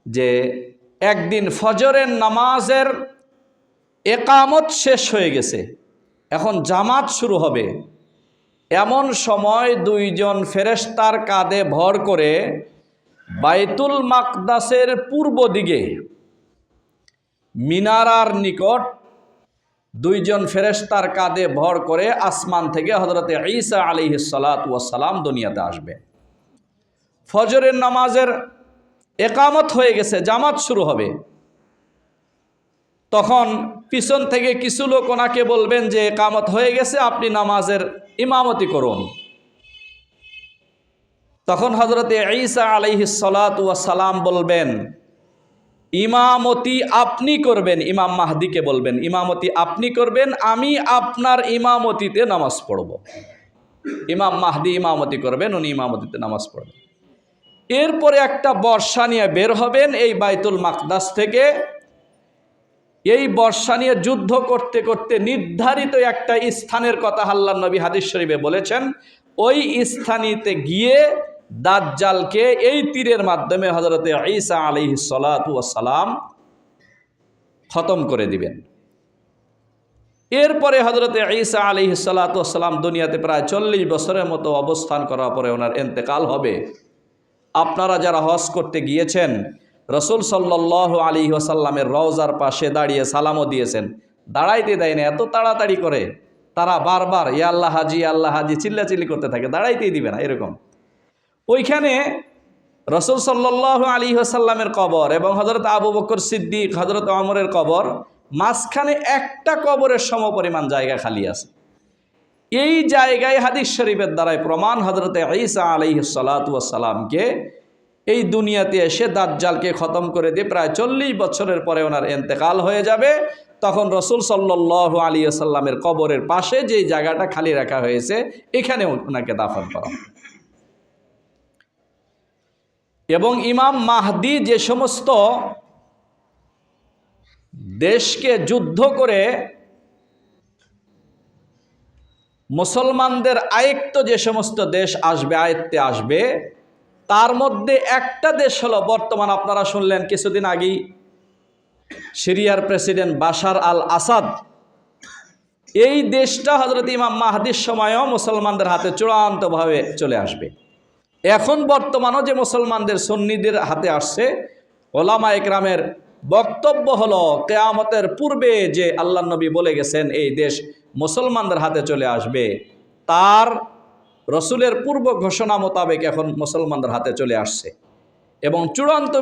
যে একদিন ফজরের নামাজের একামত শেষ হয়ে গেছে, এখন জামাত শুরু হবে। এমন সময় দুইজন ফেরেশতার কাঁধে ভর করে বাইতুল মাকদাসের পূর্ব দিকে মিনারার নিকট দুইজন ফেরেশতার কাঁধে ভর করে আসমান থেকে হযরতে ঈসা আলাইহিস সালাতু ওয়াস সালাম দুনিয়াতে আসবে। ফজরের নামাজের একামত হয়ে গেছে, জামাত শুরু হবে। তখন পিছন থেকে কিছু লোক ওনাকে বলবেন যে একামত হয়ে গেছে, আপনি নামাজের ইমামতি করুন। তখন হযরতে ঈসা আলাইহিস সালাতু ওয়াস সালাম বলবেন, ইমামতি আপনি করবেন। ইমাম মাহদিকে বলবেন, ইমামতি আপনি করবেন, আমি আপনার ইমামতিতে নামাজ পড়ব। ইমাম মাহদি ইমামতি করবেন, উনি ইমামতিতে নামাজ পড়বেন। এরপরে একটা বর্ষা নিয়ে বের হবেন এই বাইতুল মাকদাস থেকে। এই বর্ষা নিয়ে যুদ্ধ করতে করতে নির্ধারিত একটা স্থানের কথা আল্লাহর নবী হাদিস শরীফে বলেছেন, ওই স্থানীতে গিয়ে দাজ্জালকে এই তীরের মাধ্যমে হযরতে ঈসা আলাইহিস সালাতু ওয়াস সালাম খতম করে দিবেন। এরপরে হযরতে ঈসা আলাইহিস সালাতু ওয়াস সালাম দুনিয়াতে প্রায় 40 বছরের মতো অবস্থান করার পরে ওনার ইন্তেকাল হবে। আপনারা যারা হজ করতে গিয়েছেন, রাসূল সাল্লাল্লাহু আলাইহি ওয়াসাল্লামের রওজার পাশে দাঁড়িয়ে সালামও দিয়েছেন, দাঁড়াইতে দেয় না, এত তাড়াতাড়ি করে তারা বারবার ইয়া আল্লাহ হাজি চিল্লাচিল্লি করতে থাকে, দাঁড়াইতেই দিবে না এরকম। ওইখানে রাসূল সাল্লাল্লাহু আলাইহি ওয়াসাল্লামের কবর এবং হযরত আবু বকর সিদ্দিক, হযরত ওমরের কবর, মাঝখানে একটা কবরের সমপরিমাণ জায়গা খালি আছে। এই জায়গায় হাদিস শরীফের দ্বারাই প্রমাণ, হযরতে ঈসা আলাইহিস সালাতু ওয়াস সালামকে এই দুনিয়াতে এসে দাজ্জালকে খতম করে দিয়ে প্রায় 40 বছরের পরে ওনার ইন্তেকাল হয়ে যাবে। তখন রাসূল সাল্লাল্লাহু আলাইহি ওয়াসাল্লামের কবরের পাশে যে জায়গাটা খালি রাখা হয়েছে, এখানে ওনাকে দাফন করা। এবং ইমাম মাহদি যে সমস্ত দেশকে যুদ্ধ করে মুসলমানদের আয়ত্ত যে সমস্ত দেশ আসবে, আয়ত্তে আসবে, তার মধ্যে একটা দেশ হলো বর্তমান আপনারা শুনলেন কিছুদিন আগেই সিরিয়ার প্রেসিডেন্ট বাশার আল আসাদ। এই দেশটা হযরত ইমাম মাহদির সময়ও মুসলমানদের হাতে চূড়ান্তভাবে চলে আসবে। এখন বর্তমানও যে মুসলমানদের সুন্নিদের হাতে আসছে, ওলামা একরামের বক্তব্য হলো কিয়ামতের পূর্বে যে আল্লাহর নবী বলে গেছেন এই দেশ মুসলমানদের হাতে চলে আসবে, তার রসুলের পূর্ব ঘোষণা মোতাবেক এখন মুসলমানদের হাতে চলে আসছে এবং চূড়ান্ত